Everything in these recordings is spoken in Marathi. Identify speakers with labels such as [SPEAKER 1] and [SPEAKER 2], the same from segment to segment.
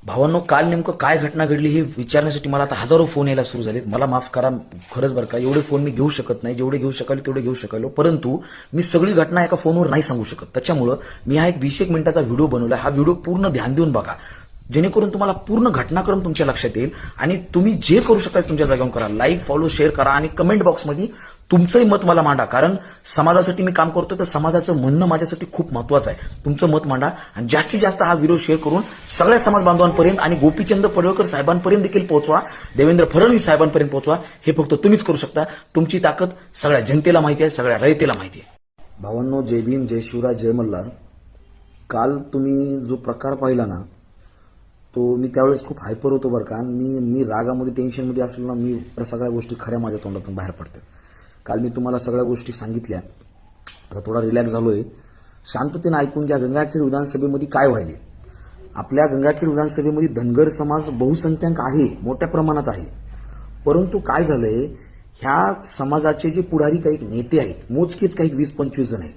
[SPEAKER 1] भावांनो, काल नेमकं काय घटना घडली हे विचारण्यासाठी मला आता हजारो फोन यायला सुरू झालेत. मला माफ करा, खरंच बरं का, एवढे फोन मी घेऊ शकत नाही. जेवढे घेऊ शकाल तेवढे घेऊ शकालो, परंतु मी सगळी घटना एका फोनवर नाही सांगू शकत. त्याच्यामुळं मी हा एक 20 मिनिटाचा व्हिडिओ बनवला. हा व्हिडिओ पूर्ण ध्यान देऊन बघा, जेणेकरून तुम्हाला पूर्ण घटनाक्रम तुमच्या लक्षात येईल आणि तुम्ही जे करू शकता तुमच्या जागेवर करा. लाईक, फॉलो, शेअर करा आणि कमेंट बॉक्समध्ये तुमचंही मत मला मांडा. कारण समाजासाठी मी काम करतो, तर समाजाचं म्हणणं माझ्यासाठी खूप महत्वाचं आहे. तुमचं मत मांडा आणि जास्तीत जास्त हा व्हिडिओ शेअर करून सगळ्या समाज बांधवांपर्यंत आणि गोपीचंद पडळकर साहेबांपर्यंत देखील पोहोचवा, देवेंद्र फडणवीस साहेबांपर्यंत पोहोचवा. हे फक्त तुम्हीच करू शकता. तुमची ताकद सगळ्या जनतेला माहिती आहे, सगळ्या रयतेला माहिती आहे. भावांनो, जय भीम, जय शिवराय, जय मल्हार. काल तुम्ही जो प्रकार पाहिला ना, तो मी त्यावेळेस खूप हायपर होतो बरं का. मी रागामध्ये, टेन्शनमध्ये असलो ना, मी त्या सगळ्या गोष्टी खऱ्या माझ्या तोंडातून बाहेर पडतात. काल मी तुम्हाला सगळ्या गोष्टी सांगितल्या. आता थोडा रिलॅक्स झालोय. शांततेने ऐकून घ्या. गंगाखेड विधानसभेमध्ये काय व्हायले. आपल्या गंगाखेड विधानसभेमध्ये धनगर समाज बहुसंख्याक आहे, मोठ्या प्रमाणात आहे. परंतु काय झालंय, ह्या समाजाचे जे पुढारी काही नेते आहेत, मोजकेच काही 20-25 जण आहेत,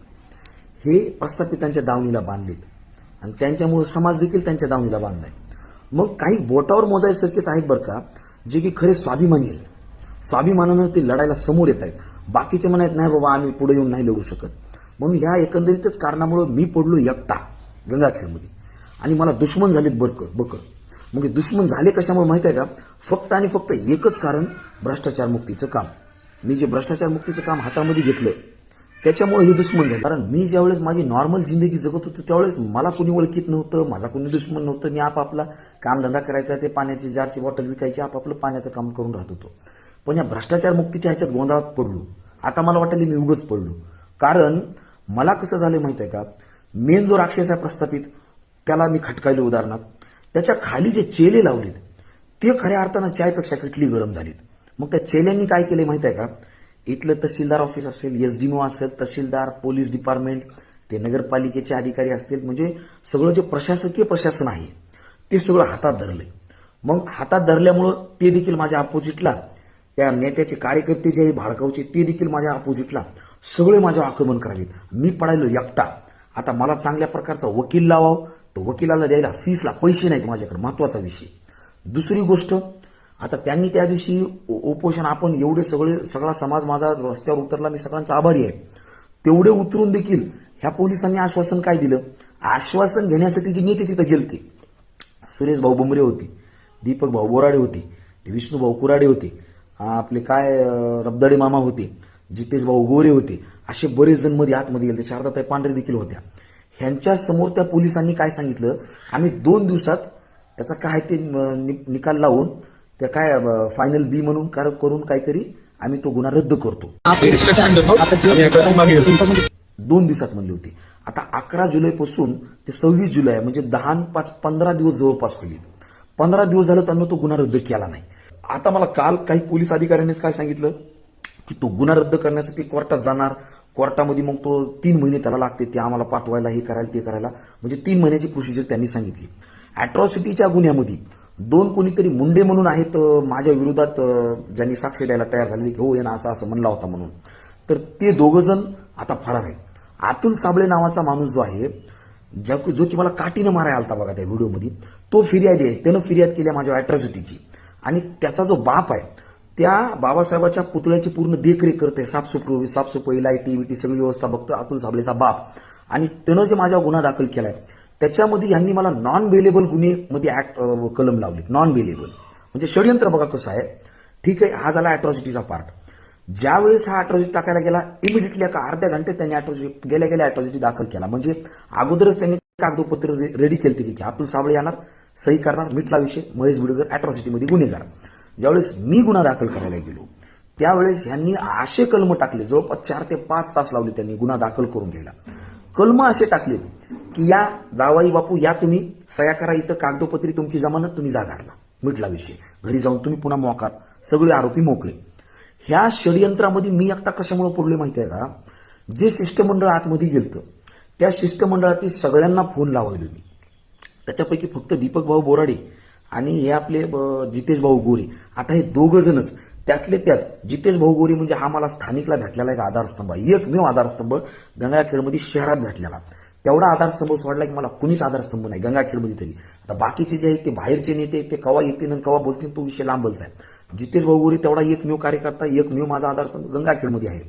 [SPEAKER 1] हे प्रस्थापितांच्या दावणीला बांधलेत आणि त्यांच्यामुळे समाज देखील त्यांच्या दावणीला बांधलाय. मग काही बोटावर मोजायसारखेच आहेत बरं का, जे की खरे स्वाभिमानी आहेत. स्वाभिमानानं ते लढायला समोर येत आहेत. बाकीचे म्हणत नाही बाबा, आम्ही पुढे येऊन नाही लढू शकत. म्हणून ह्या एकंदरीतच कारणामुळे मी पडलो एकटा गंगाखेडमध्ये आणि मला दुश्मन झालेत बकड. मग दुश्मन झाले कशामुळे माहिती आहे का? फक्त आणि फक्त एकच कारण, भ्रष्टाचार मुक्तीचं काम. मी जे भ्रष्टाचार मुक्तीचं काम हातामध्ये घेतलं त्याच्यामुळे हे दुश्मन झाले. कारण मी ज्यावेळेस माझी नॉर्मल जिंदगी जगत होतो त्यावेळेस मला कोणी ओळखीत नव्हतं, माझा कोणी दुश्मन नव्हतं. मी आपापला कामधंदा करायचा, ते पाण्याची जारची बॉटल विकायची, आपापलं पाण्याचं काम करून राहत होतो. पण या भ्रष्टाचार मुक्तीच्या ह्याच्यात गोंधळात पडलो. आता मला वाटलं मी उगच पडलो. कारण मला कसं झालं माहिती आहे का, मेन जो राक्षस आहे प्रस्थापित, त्याला मी खटकायलो. उदाहरणार्थ, त्याच्या खाली जे चेले लावलेत ते खऱ्या अर्थानं चायपेक्षा किटली गरम झालीत. मग त्या चेल्यांनी काय केले माहिती आहे का, इथलं तहसीलदार ऑफिस असेल, एसडीओ असेल, तहसीलदार, पोलीस डिपार्टमेंट, ते नगरपालिकेचे अधिकारी असतील, म्हणजे सगळं जे प्रशासकीय प्रशासन आहे ते सगळं हातात धरलंय. मग हातात धरल्यामुळं ते देखील माझ्या अपोजिटला, त्या नेत्याचे कार्यकर्ते जे भाडकावचे ते देखील माझ्या अपोजिटला सगळे माझ्या आक्रमण करायला. मी पडायलो एकटा. आता मला चांगल्या प्रकारचा वकील लावावं, तो वकिलाला द्यायला फीसला पैसे नाहीत माझ्याकडे, महत्वाचा विषय. दुसरी गोष्ट, आता त्यांनी त्या दिवशी उपोषण, आपण एवढे सगळा समाज माझा रस्त्यावर उतरला, मी सगळ्यांचा आभारी आहे. तेवढे उतरून देखील ह्या पोलिसांनी आश्वासन काय दिलं, आश्वासन घेण्यासाठी जे नेते तिथं गेलते, सुरेश भाऊ बुमरे होते, दीपक भाऊ बोराडे होते, विष्णू भाऊ कुराडे होते, आपले काय रबदाडे मामा होते, जितेश भाऊ गोरे होते, असे बरेच जण मध्ये आतमध्ये गेले. शारदाताई पांढरे देखील होत्या. ह्यांच्या समोर त्या पोलिसांनी काय सांगितलं, आम्ही 2 दिवसात त्याचा काय ते निकाल लावून त्या काय फायनल बी म्हणून करून काहीतरी आम्ही तो गुन्हा रद्द करतो. 2 दिवसात म्हणली होती. आता 11 जुलैपासून ते 26 जुलै म्हणजे 15 दिवस जवळपास होईल. 15 दिवस झालं त्यांना तो गुन्हा रद्द केला नाही. आता मला काल काही पोलीस अधिकाऱ्यांनीच काय सांगितलं की तो गुन्हा रद्द करण्यासाठी कोर्टात जाणार. कोर्टामध्ये मग तो 3 महिने त्याला लागते, ते आम्हाला पाठवायला, हे करायला ते करायला, म्हणजे 3 महिन्याची प्रोसिजर त्यांनी सांगितली. अॅट्रॉसिटीच्या गुन्ह्यामध्ये 2 कोणीतरी मुंडे म्हणून आहेत माझ्या विरोधात, ज्यांनी साक्ष द्यायला तयार झालेली की हो यांना असं म्हणला होता म्हणून, तर ते 2 जण आता फरार आहेत. अतुल साबळे नावाचा माणूस जो आहे, जो की मला काठीनं मारायला आलता बघा त्या व्हिडिओमध्ये, तो फिर्यादी आहे. त्यानं फिर्याद केली माझ्या अॅट्रॉसिटीची. आणि त्याचा जो बाप आहे, त्या बाबासाहेबाच्या पुतळ्याची पूर्ण देखरेख करते, साफसफाई, लाईटी विटी सगळी व्यवस्था बघतो अतुल साबळेचा बाप. आणि त्यानं जे माझ्यावर गुन्हा दाखल केलाय त्याच्यामध्ये यांनी मला नॉन बेलेबल गुन्हे मध्ये कलम लावले. नॉन बेलेबल म्हणजे षडयंत्र. बघा कसं आहे. ठीक आहे, हा झाला अॅट्रॉसिटीचा पार्ट. ज्या वेळेस हा अॅट्रॉसिटी टाकायला गेला, इमिडिएटली एका अर्ध्या घंट्यात त्यांनी गेल्या अॅट्रॉसिटी दाखल केला. म्हणजे अगोदरच त्यांनी कागदपत्र रेडी केली की अतुल साबळे येणार, सही करणार, मिटला विषय, महेश बिडकर अॅट्रॉसिटीमध्ये गुन्हेगार. ज्यावेळेस मी गुन्हा दाखल करायला गेलो त्यावेळेस ह्यांनी असे कलम टाकले, जवळपास 4 ते 5 तास लावले त्यांनी गुन्हा दाखल करून घ्यायला. कलम असे टाकले की या जावाई बापू या, तुम्ही सह्या करा, इथं कागदोपत्री तुमची जमानत, तुम्ही जागारला, मिटला विषय, घरी जाऊन तुम्ही पुन्हा मोकार, सगळे आरोपी मोकळे. ह्या षडयंत्रामध्ये मी एकटा कशामुळे पडलोय माहिती आहे का? जे शिष्टमंडळ आतमध्ये गेलतं त्या शिष्टमंडळातील सगळ्यांना फोन लावायलो मी. त्याच्यापैकी फक्त दीपक भाऊ बोराडे आणि हे आपले जितेश भाऊ गोरे, आता हे 2 जणच, त्यातले त्यात जितेश भाऊ गोरे म्हणजे हा मला स्थानिकला भेटलेला एक आधारस्तंभ, एकमेव आधारस्तंभ गंगाखेडमध्ये शहरात भेटलेला. तेवढा आधारस्तंभ सोडला की मला कुणीच आधारस्तंभ नाही गंगाखेडमध्ये तरी. आता बाकीचे जे आहेत ते बाहेरचे नेते ते कवा येतील आणि कवा बोलतील तो विषय लांबच आहे. जितेश भाऊगोरी तेवढा एकमेव कार्यकर्ता एकमेव माझा आधारस्तंभ गंगाखेडमध्ये आहे.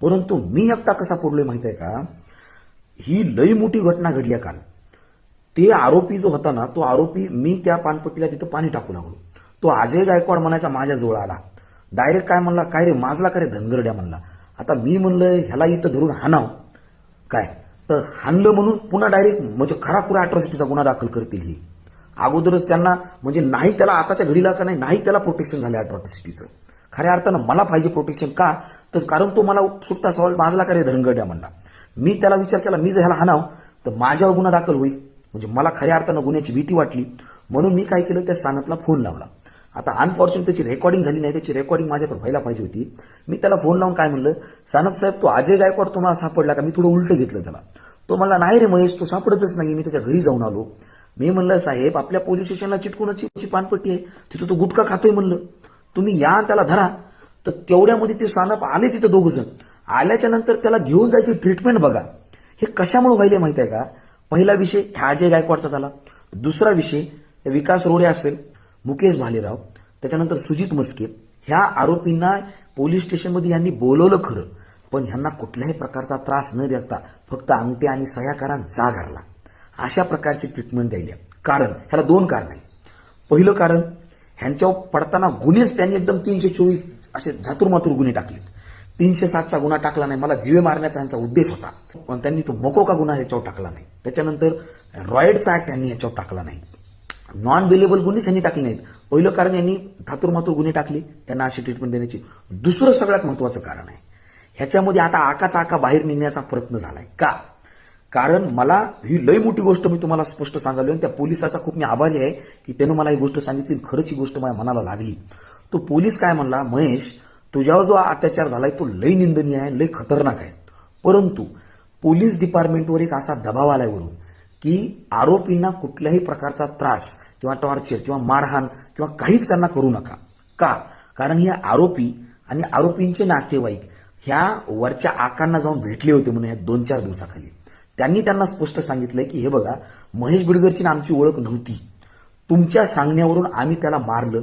[SPEAKER 1] परंतु मी एकटा कसा पडलोय माहिती आहे का, ही लई मोठी घटना घडली काल. ते आरोपी जो होता ना, तो आरोपी मी त्या पानपट्टीला तिथं पाणी टाकू लागलो. तो अजय गायकवाड म्हणायचा माझ्या जवळ आला. डायरेक्ट काय म्हणला, काय रे माजला का रे धनगरड्या म्हणला. आता मी म्हणलं ह्याला इथं धरून हाणाव काय, तर हाणलं म्हणून पुन्हा डायरेक्ट म्हणजे खराखुरा अॅट्रॉसिटीचा गुन्हा दाखल करतील. ही अगोदरच त्यांना म्हणजे नाही त्याला आताच्या घडीला का नाही त्याला प्रोटेक्शन झालं अॅट्रॉसिटीचं. खऱ्या अर्थानं मला पाहिजे प्रोटेक्शन का, तर कारण तो मला सुटता सवाल माजला का रे धनगरड्या म्हणला. मी त्याला विचार केला मी जर ह्याला हाणाव तर माझ्यावर गुन्हा दाखल होईल, म्हणजे मला खऱ्या अर्थानं गुन्ह्याची भीती वाटली. म्हणून मी काय केलं, त्या सानपला फोन लावला. आता अनफॉर्च्युनेट त्याची रेकॉर्डिंग झाली नाही, त्याची रेकॉर्डिंग माझ्याकडे व्हायला पाहिजे होती. मी त्याला फोन लावून काय म्हणलं, सानप साहेब तो अजय गायकवाड तुम्हाला सापडला का. मी थोडं उलट घेतलं त्याला. तो म्हणला नाही रे महेश तो सापडतच नाही, मी त्याच्या घरी जाऊन आलो. मी म्हणलं साहेब आपल्या पोलीस स्टेशनला चिटकूनची पानपट्टी आहे, तिथं तो गुटखा खातोय म्हणलं, तुम्ही या त्याला धरा. तर तेवढ्यामध्ये ते सानप आले तिथं दोघ जण. आल्याच्या नंतर त्याला घेऊन जायची ट्रीटमेंट बघा. हे कशामुळे व्हायले माहिती आहे का. पहिला विषय ह्या अजय गायकवाडचा झाला. दुसरा विषय विकास रोडे असेल, मुकेश भालेराव, त्याच्यानंतर सुजित मस्के, ह्या आरोपींना पोलीस स्टेशनमध्ये यांनी बोलवलं खरं, पण ह्यांना कुठल्याही प्रकारचा त्रास न देता फक्त अंगठे आणि सह्या करा जा घालला. अशा प्रकारची ट्रीटमेंट द्यायली. कारण ह्याला दोन कारण आहे. पहिलं कारण ह्यांच्यावर पडताना गुन्हेच त्यांनी एकदम 324 असे झातूरमातूर गुन्हे टाकले. 307चा गुन्हा टाकला नाही, मला जीवे मारण्याचा यांचा उद्देश होता, पण त्यांनी तो मकोका गुन्हा ह्याच्यावर टाकला नाही. त्याच्यानंतर रॉयडचा ऍक्ट यांनी ह्याच्यावर टाकला नाही. नॉन बेलेबल गुन्हेच यांनी टाकले नाहीत. पहिलं कारण यांनी धातुरमातुर गुन्हे टाकले, त्यांना अशी ट्रीटमेंट देण्याची. दुसरं सगळ्यात महत्वाचं कारण आहे, ह्याच्यामध्ये आता आकाचा आका बाहेर निघण्याचा प्रयत्न झालाय का. कारण मला ही लई मोठी गोष्ट मी तुम्हाला स्पष्ट सांगायला आणि त्या पोलिसाचा खूप मी आभारी आहे की त्यानं मला ही गोष्ट सांगितली. खरंच ही गोष्ट माझ्या मनाला लागली. तो पोलीस काय म्हणला, महेश तुझ्यावर जो अत्याचार झालाय तो लई निंदनीय आहे, लई खतरनाक आहे, परंतु पोलीस डिपार्टमेंटवर एक असा दबाव आलाय वरून की आरोपींना कुठल्याही प्रकारचा त्रास किंवा टॉर्चर किंवा मारहाण किंवा काहीच त्यांना करू नका. का, कारण हे आरोपी आणि आरोपींचे नातेवाईक ह्या वरच्या आकांना जाऊन भेटले होते म्हणून या 2-4 दिवसाखाली. त्यांनी त्यांना स्पष्ट सांगितलंय की हे बघा महेश बिडगरची आमची ओळख नव्हती, तुमच्या सांगण्यावरून आम्ही त्याला मारलं,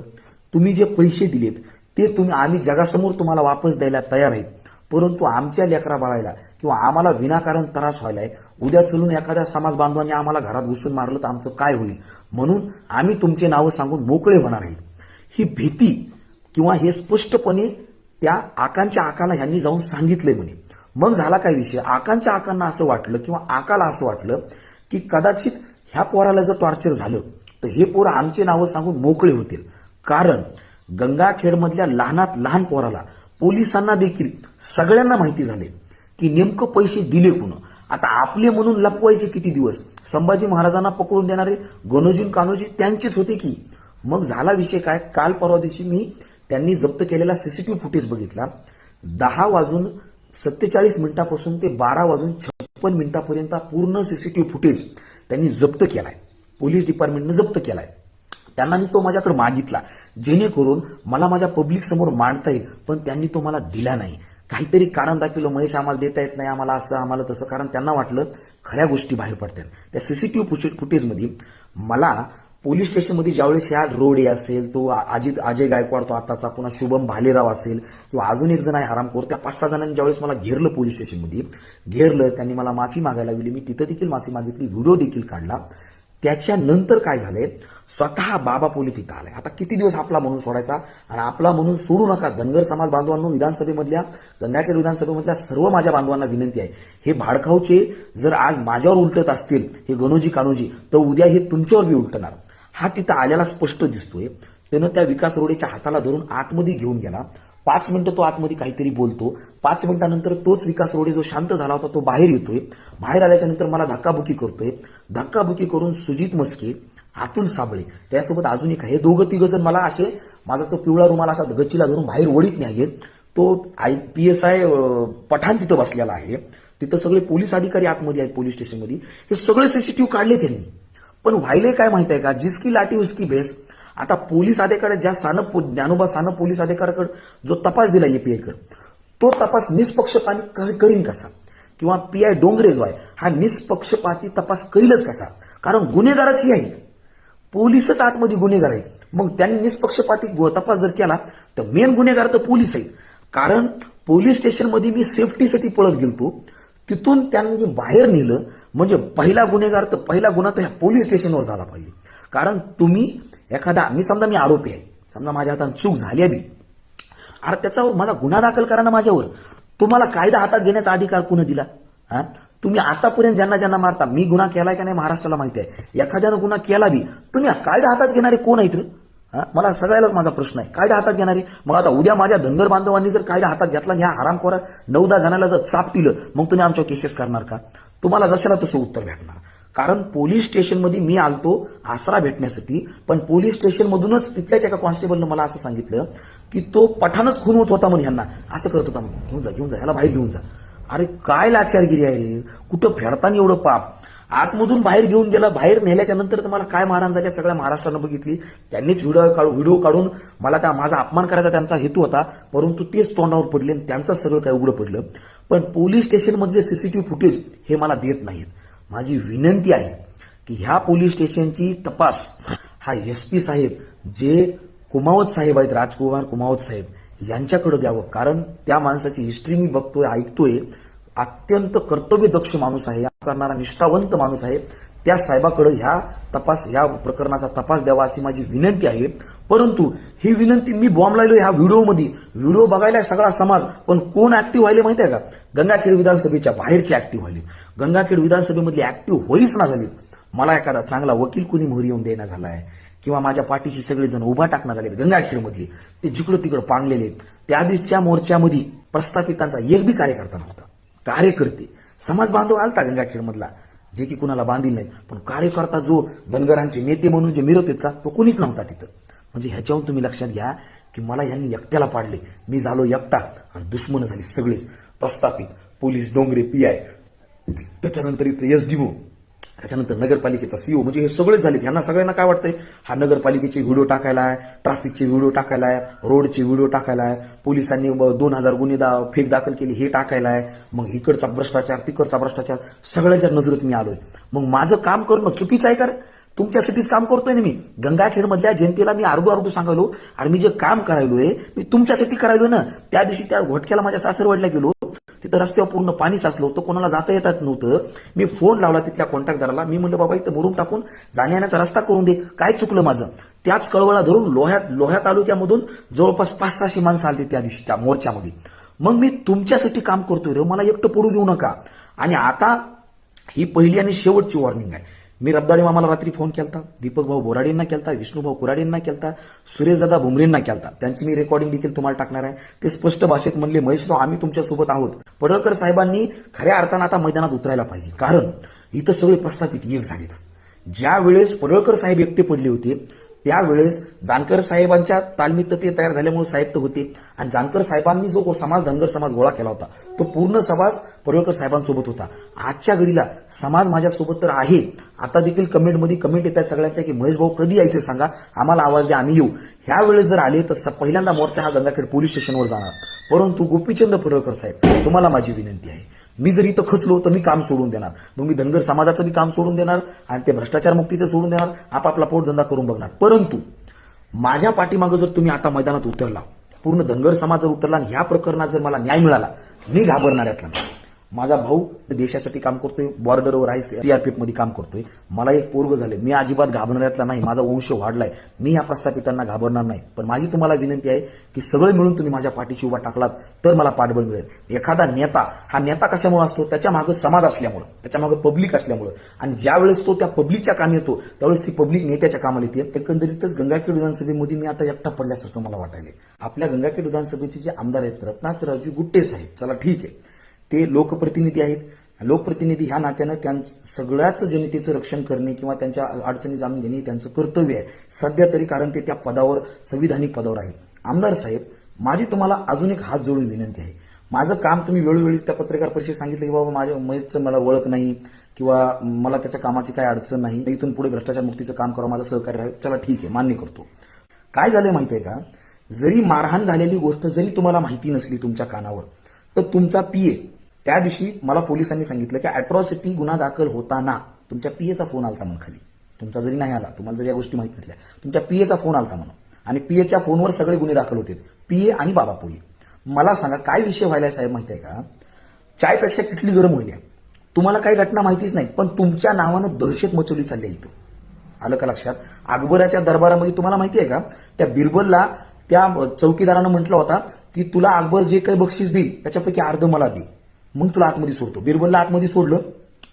[SPEAKER 1] तुम्ही जे पैसे दिलेत ते आम्ही जगासमोर तुम्हाला वापस द्यायला तयार आहेत, परंतु आमच्या लेकरा बाळायला किंवा आम्हाला विनाकारण त्रास व्हायलाय, उद्या चलून एखाद्या समाज बांधवांनी आम्हाला घरात घुसून मारलं तर आमचं काय होईल, म्हणून आम्ही तुमचे नावं सांगून मोकळे होणार आहेत. ही भीती किंवा हे स्पष्टपणे त्या आकांच्या आकाला ह्यांनी जाऊन सांगितलंय म्हणे. मग झाला काय विषय, आकांच्या आकांना असं वाटलं किंवा आकाला असं वाटलं की कदाचित ह्या पोराला जर टॉर्चर झालं तर हे पोरं आमचे नावं सांगून मोकळे होतील. कारण गंगाखेडमधल्या लहानात लहान पोराला, पोलिसांना देखील सगळ्यांना माहिती झाले की नेमकं पैसे दिले कोण. आता आपले म्हणून लपवायचे किती दिवस, संभाजी महाराजांना पकडून देणारे गणोजी कान्होजी त्यांचेच होते की. मग झाला विषय काय, काल परवा दिवशी मी त्यांनी जप्त केलेला सीसीटीव्ही फुटेज बघितला. 10:47 पासून ते 12:56 पूर्ण सीसीटीव्ही फुटेज त्यांनी जप्त केलाय, पोलीस डिपार्टमेंटने जप्त केलाय. त्यांना मी तो माझ्याकडे मागितला जेणेकरून मला माझ्या पब्लिक समोर मांडता येईल, पण त्यांनी तो मला दिला नाही. काहीतरी कारण दाखवलं, महेश आम्हाला देता येत नाही, आम्हाला असं आम्हाला तसं, कारण त्यांना वाटलं खऱ्या गोष्टी बाहेर पडतात. त्या सीसीटीव्ही फुटेजमध्ये मला पोलीस स्टेशनमध्ये ज्यावेळेस ह्या रोडे असेल, तो अजय गायकवाड तो आताचा, पुन्हा शुभम भालेराव असेल किंवा अजून एक जण आहे हरामखोर, त्या 5-6 जणांनी ज्यावेळेस मला घेरलं पोलीस स्टेशनमध्ये, घेरलं, त्यांनी मला माफी मागायला गेली, मी तिथं देखील माफी मागितली, व्हिडिओ देखील काढला. त्याच्यानंतर काय झालंय, स्वतः बाबा पोलीस तिथं आलाय. आता किती दिवस आपला म्हणून सोडायचा, आणि आपला म्हणून सोडू नका. धनगर समाज बांधवांनो, विधानसभेमधल्या गंगाखेड विधानसभेमधल्या सर्व माझ्या बांधवांना विनंती आहे, हे भाडखाऊचे जर आज माझ्यावर उलटत असतील हे गणोजी कान्होजी, तर उद्या हे तुमच्यावर बी उलटणार. हा तिथं आल्याला स्पष्ट दिसतोय. त्यानं त्या विकास रोडेच्या हाताला धरून आतमध्ये घेऊन गेला. 5 मिनिटं तो आतमध्ये काहीतरी बोलतो. 5 मिनिटानंतर तोच विकास रोडे जो शांत झाला होता तो बाहेर येतोय. बाहेर आल्याच्या नंतर मला धक्काबुकी करतोय. धक्काबुकी करून सुजित मस्के, अतुल साबळे, त्यासोबत अजून एक आहे, हे 2-3 जण मला असे माझा तो पिवळा रुमाल असा गच्चीला धरून बाहेर ओढीत नाही. तो PSI पठाण तिथं बसलेला आहे. तिथं सगळे पोलीस अधिकारी आतमध्ये आहेत पोलीस स्टेशनमध्ये. हे सगळे सीसीटीव्ही काढले त्यांनी. पण व्हायले काय माहित आहे का, जिसकी लाठी उसकी भेस. आता पोलीस अधिकाऱ्याकडे ज्या ज्ञानोबा सानप पोलीस अधिकाऱ्याकडे जो तपास दिला API कडे, तो तपास निष्पक्षपाती करीन कसा. किंवा पीआय डोंगरे जो आहे हा निष्पक्षपाती तपास करीलच कसा? कारण गुन्हेगारच आहेत, पोलीसच आतमध्ये गुन्हेगार आहेत. मग त्यांनी निष्पक्षपाती तपास जर केला तर मेन गुन्हेगार तर पोलीस आहेत. कारण पोलीस स्टेशनमध्ये मी सेफ्टीसाठी पळत गेलतो, तिथून त्यांनी बाहेर नेलं म्हणजे पहिला गुन्हेगार तर पहिला गुन्हा तर ह्या पोलीस स्टेशनवर झाला पाहिजे. कारण तुम्ही एखादा समजा मी आरोपी आहे, समजा माझ्या हातात चूक झाली बी, अरे त्याच्यावर मला गुन्हा दाखल करा ना माझ्यावर. तुम्हाला कायदा हातात घेण्याचा अधिकार कोणी दिला? तुम्ही आतापर्यंत ज्यांना ज्यांना मारता, मी गुन्हा केलाय का नाही महाराष्ट्राला माहिती आहे, एखाद्यानं गुन्हा केला बी, तुम्ही कायदा हातात घेणारे कोण आहेत? मला सगळ्यालाच माझा प्रश्न आहे, कायदा हातात घेणारे. मग आता उद्या माझ्या धनगर बांधवांनी जर कायदा हातात घेतला आणि ह्या हरामखोरा 9-10 जणांना जर चापटिलं, मग तुम्ही आमच्यावर केसेस करणार का? तुम्हाला जशाला तसं उत्तर भेटणार. कारण पोलीस स्टेशनमध्ये मी आलतो आसरा भेटण्यासाठी, पण पोलीस स्टेशनमधूनच तिथल्याच एका कॉन्स्टेबलनं मला असं सांगितलं की तो पठाणच खून होत होता म्हणून ह्यांना असं करत होता, घेऊन जा ह्याला बाहेर घेऊन जा. अरे काय लाचारगिरी आहे रे, कुठं फेडताना एवढं पाप. आतमधून बाहेर घेऊन गेला, बाहेर नेल्याच्या नंतर तर मला काय मारहाण झाली सगळ्या महाराष्ट्रानं बघितली. त्यांनीच व्हिडिओ काढून मला त्या माझा अपमान करायचा त्यांचा हेतू होता, परंतु तेच तोंडावर पडले आणि त्यांचं सगळं काय उघडं पडलं. पण पोलीस स्टेशनमधले सीसीटीव्ही फुटेज हे मला देत नाहीत. माझी विनंती आहे की ह्या पोलीस स्टेशनची तपास हा एसपी साहेब जे कुमावत साहेब आहेत, राजकुमार कुमावत साहेब यांच्याकडे द्यावं. कारण त्या माणसाची हिस्ट्री मी बघतोय, ऐकतोय, अत्यंत कर्तव्यदक्ष माणूस आहे, करणारा निष्ठावंत माणूस आहे. त्या साहेबाकडे ह्या प्रकरणाचा तपास द्यावा अशी माझी विनंती आहे. परंतु ही विनंती मी बॉम्ब लावलो ह्या व्हिडिओमध्ये. व्हिडिओ बघायला सगळा समाज, पण कोण ऍक्टिव्ह व्हायले माहिती आहे का? गंगाखेड विधानसभेच्या बाहेरचे ऍक्टिव्ह व्हायले. गंगाखेड विधानसभेमधले ऍक्टिव्ह होईच ना झालीत. मला एखादा चांगला वकील कोणी मोहरी येऊन देणं झालाय किंवा माझ्या पाठीशी सगळेजण उभा टाकणं झाले गंगाखेडमधले, ते जिकडं तिकडं पांगलेले आहेत. त्या दिवसच्या मोर्चामध्ये प्रस्थापितांचा एक बी कार्यकर्ता नव्हता. कार्यकर्ते समाज बांधव आलता गंगाखेडमधला, जे की कुणाला बांधील नाही, पण कार्यकर्ता जो धनगरांचे नेते म्हणून जे मिरवत आहेत का, तो कुणीच नव्हता तिथं. म्हणजे ह्याच्यावरून तुम्ही लक्षात घ्या की मला यांनी एकट्याला पाडले, मी झालो एकटा आणि दुश्मन झाली सगळेच. प्रस्थापित, पोलीस, डोंगरे, पीआय, त्याच्यानंतर इथं एसडीओ, त्याच्यानंतर नगरपालिकेचा सीओ, म्हणजे हे सगळेच झाले. यांना सगळ्यांना काय वाटतंय, हा नगरपालिकेचे व्हिडिओ टाकायला आहे, ट्रॅफिकचे व्हिडिओ टाकायला आहे, रोडचे व्हिडिओ टाकायला आहे, पोलिसांनी 2000 गुन्हे फेक दाखल केली हे टाकायला आहे, मग इकडचा भ्रष्टाचार तिकडचा भ्रष्टाचार, सगळ्यांच्या नजरेत मी आलोय. मग माझं काम करणं चुकीचं आहे का? तुमच्यासाठीच काम करतोय ना मी. गंगाखेडमधल्या जनतेला मी आरडू सांगायलो, आणि मी जे काम करायलोय मी तुमच्यासाठी करायलोय ना. त्या दिवशी त्या घोटक्याला माझ्या सासरवाडीला गेलो, तिथं रस्त्यावर पूर्ण पाणी साचलं होतं, कोणाला जाता येतात नव्हतं. मी फोन लावला तिथल्या कॉन्ट्रॅक्टदाराला, मी म्हणलं बाबा इथं मुरुम टाकून जाण्याचा रस्ता करून दे. काय चुकलं माझं? त्याच कळवळा धरून लोह्या तालुक्यामधून जवळपास 500-600 माणसं आली त्या दिवशी त्या मोर्चामध्ये. मग मी तुमच्यासाठी काम करतोय रे, मला एकटं पडू देऊ नका. आणि आता ही पहिली आणि शेवटची वॉर्निंग आहे. मी रबदाडे मामाला रात्री फोन केलता, दीपक भाऊ बोराडेंना केलता, विष्णूभाऊ कुराडेंना केलता, सुरेशदादा भुमरेंना केलता. त्यांची मी रेकॉर्डिंग देखील तुम्हाला टाकणार आहे. ते स्पष्ट भाषेत म्हणले, महेशराव आम्ही तुमच्यासोबत आहोत. पडळकर साहेबांनी खऱ्या अर्थानं आता मैदानात उतरायला पाहिजे. कारण इथं सगळे प्रस्थापित एक झालेत. ज्या वेळेस पडळकर साहेब एकटे पडले होते त्यावेळेस जानकर साहेबांच्या तालमीत ते तयार झाल्यामुळे साहेब तर होते, आणि जानकर साहेबांनी जो समाज धनगर समाज गोळा केला होता तो पूर्ण समाज पडळकर साहेबांसोबत होता. आजच्या घडीला समाज माझ्यासोबत तर आहे. आता देखील कमेंट येत आहेत सगळ्यांच्या की महेश भाऊ कधी यायचं सांगा, आम्हाला आवाज द्या, आम्ही येऊ. ह्या वेळेस जर आले तर पहिल्यांदा मोर्चा हा गंगाखेड पोलीस स्टेशनवर जाणार. परंतु गोपीचंद पडळकर साहेब, तुम्हाला माझी विनंती आहे, मी जर इथं खचलो तर मी काम सोडून देणार. मग मी धनगर समाजाचं बी काम सोडून देणार आणि ते भ्रष्टाचार मुक्तीचं सोडून देणार, आपापला पोटधंदा करून बघणार. परंतु माझ्या पाठीमागं जर तुम्ही आता मैदानात उतरला, पूर्ण धनगर समाज जर उतरला आणि ह्या प्रकरणात जर मला न्याय मिळाला, मी घाबरणार यातला. माझा भाऊ देशासाठी काम करतोय, बॉर्डरवर आहे, सीआरपीएफ मध्ये काम करतोय, मला एक पोरग झाले, मी अजिबात घाबरण्यातला नाही. माझा वंश वाढलाय, मी या प्रस्थापितांना घाबरणार नाही. पण माझी तुम्हाला विनंती आहे की सगळे मिळून तुम्ही माझ्या पाठीशी उभा टाकलात तर मला पाठबळ मिळेल. एखादा नेता, हा नेता कशामुळे असतो? त्याच्या मागे समाज असल्यामुळे, त्याच्या मागे पब्लिक असल्यामुळे. आणि ज्यावेळेस तो त्या पब्लिकच्या कामी येतो त्यावेळेस ती पब्लिक नेत्याच्या कामाला येते. एकंदरीतच गंगाखेड विधानसभेमध्ये मी आता एकटा पडल्यासारखं मला वाटायले. आपल्या गंगाखेड विधानसभेचे जे आमदार आहेत रत्नाकररावजी गुट्टे साहेब, चला ठीक आहे, ते लोकप्रतिनिधी आहेत. लोकप्रतिनिधी ह्या नात्यानं सगळ्याच जनतेचं रक्षण करणे किंवा त्यांच्या अडचणी जाणून घेणे त्यांचं कर्तव्य आहे सध्या तरी, कारण ते त्या पदावर, संविधानिक पदावर आहेत. आमदार साहेब, माझी तुम्हाला अजून एक हात जोडून विनंती आहे. माझं काम तुम्ही वेळोवेळी त्या पत्रकार परिषदेत सांगितलं की बाबा माझ्या महेशचं मला ओळख नाही किंवा मला त्याच्या कामाची काय अडचण नाही, इथून पुढे भ्रष्टाचार मुक्तीचं काम करा, माझं सहकार्य राहील. चला ठीक आहे, मान्य करतो. काय झालंय माहिती आहे का, जरी मारहाण झालेली गोष्ट जरी तुम्हाला माहिती नसली तुमच्या कानावर, तर तुमचा पीए त्या दिवशी मला पोलिसांनी सांगितलं की अॅट्रॉसिटी गुन्हा दाखल होताना तुमच्या पीएचा फोन आलता म्हणून खाली, तुमचा जरी नाही आला, तुम्हाला जरी या गोष्टी माहित नसल्या, तुमच्या पीएचा फोन आलता म्हणून, आणि पीएच्या फोनवर सगळे गुन्हे दाखल होते, पीए आणि बाबा पोली. मला सांगा काय विषय व्हायला साहेब माहिती आहे का? चायपेक्षा किटली गरम होईल. तुम्हाला काही घटना माहितीच नाहीत, पण तुमच्या नावानं दहशत मचवली चालली आहे इथं. आलं का लक्षात? अकबराच्या दरबारामध्ये तुम्हाला माहिती आहे का, त्या बिरबलला त्या चौकीदारानं म्हटलं होता की तुला अकबर जे काही बक्षीस देईल त्याच्यापैकी अर्ध मला दे, मग तुला आतमध्ये सोडतो. बिरबलला आतमध्ये सोडलं.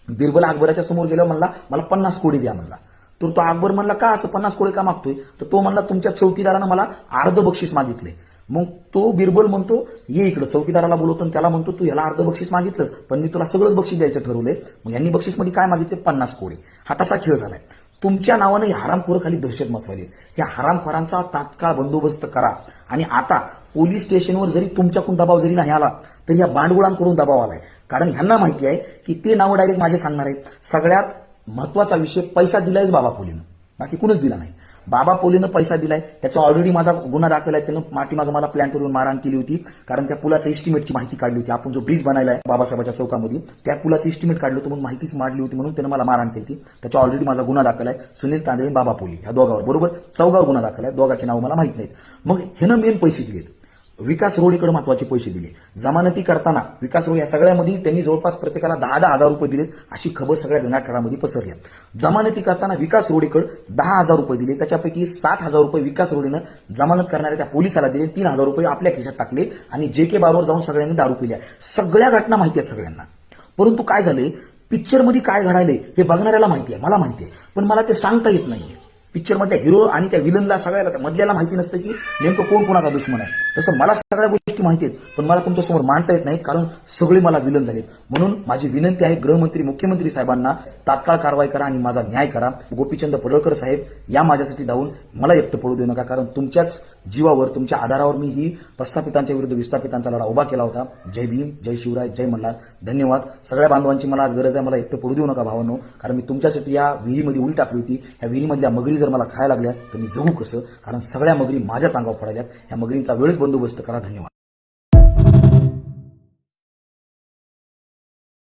[SPEAKER 1] बिरबल अकबराच्या समोर गेला, म्हणला मला 50 कोटी द्या म्हणला. तर तो अकबर म्हणला का असं 50 कोटी का मागतोय? तर तो म्हणला तुमच्या चौकीदारानं मला अर्ध बक्षीस मागितले. मग तो बिरबल म्हणतो ये इकडं, चौकीदाराला बोलवतो आणि त्याला म्हणतो तू याला अर्ध बक्षीस मागितलंच, पण मी तुला सगळंच बक्षीस द्यायचं ठरवलंय. मग यांनी बक्षीसमध्ये काय मागितले? 50 कोटी. हा तसा खेळ झालाय. तुमच्या नावानं या हरामखोर खाली दहशत मचवायली. या हरामखोरांचा तात्काळ बंदोबस्त करा. आणि आता पोलीस स्टेशनवर जरी तुमच्याकडून दबाव जरी नाही आला तरी या बांडगुळांकडून दबाव आलाय, कारण ह्यांना माहिती आहे की ते नावं डायरेक्ट माझे सांगणार आहेत. सगळ्यात महत्वाचा विषय, पैसा दिलायच बाबा पोलीनं, बाकी कुणच दिला नाही. बाबा पोलीनं पैसा दिलाय, त्याचा ऑलरेडी माझा गुन्हा दाखल आहे. त्यानं पाठीमागं मला प्लॅन करून मारहाण केली होती, कारण त्या पुलाच्या इस्टिमेटची माहिती काढली होती. आपण जो ब्रिज बनायलाय बाबासाहेबाच्या चौकामध्ये, त्या पुलाचं इस्टिमेट काढलं होतं म्हणून माहितीच मांडली होती, म्हणून त्यानं मला मारहाण केली होती. त्याचा ऑलरेडी माझा गुन्हा दाखल आहे. सुनील तांदळे, बाबा पोली या दोघांवर, बरोबर 14 गुन्हा दाखल आहे. दोघांची नावं मला माहित नाहीत. मग ह्यानं मेन पैसे दिलेत. विकास रोडीकडे महत्वाचे पैसे दिले. जमानती करताना विकास रोड या सगळ्यामध्ये त्यांनी जवळपास प्रत्येकाला 10,000 हजार रुपये दिलेत, अशी खबर सगळ्या गंगाठरामध्ये पसरली. जमानती करताना विकास रोडीकडे 10,000 रुपये दिले, त्याच्यापैकी 7,000 रुपये विकास रोडीनं जमानत करणाऱ्या त्या पोलिसाला दिले, 3,000 रुपये आपल्या खिशात टाकले आणि JK बारवर जाऊन सगळ्यांनी दारू पिल्या. सगळ्या घटना माहिती आहेत सगळ्यांना. परंतु काय झाले, पिक्चरमध्ये काय घडायलंय हे बघणाऱ्याला माहिती आहे, मला माहिती आहे, पण मला ते सांगता येत नाहीये. पिक्चरमधल्या हिरो आणि त्या विलनला सगळ्याला त्या मधल्याला माहिती नसतं की नेमकं कोण कोणाचा दुश्मन आहे. तसं मला सगळ्या गोष्टी माहिती आहेत, पण मला तुमच्यासमोर मांडता येत नाहीत, कारण सगळे मला विलन झालेत. म्हणून माझी विनंती आहे गृहमंत्री, मुख्यमंत्री साहेबांना तात्काळ कारवाई करा आणि माझा न्याय करा. गोपीचंद पडळकर साहेब या माझ्यासाठी धावून मला एकटं पडू देऊ नका, कारण तुमच्याच जीवावर, तुमच्या आधारावर मी ही प्रस्थापितांच्या विरुद्ध विस्थापितांचा लढा उभा केला होता. जय भीम, जय शिवराय, जय मल्हार. धन्यवाद. सगळ्या बांधवांची मला आज गरज आहे. मला एकटं पडू देऊ नका भावांनो, कारण मी तुमच्यासाठी या विहिरीमध्ये उडी टाकली होती. या विहिरीमधल्या मगरी जर मला खायला लागल्या तर मी जगू कसं, कारण सगळ्या मगरी माझ्याच अंगावर पडायल्यात. या मगरींचा वेळच बंदोबस्त करा. धन्यवाद.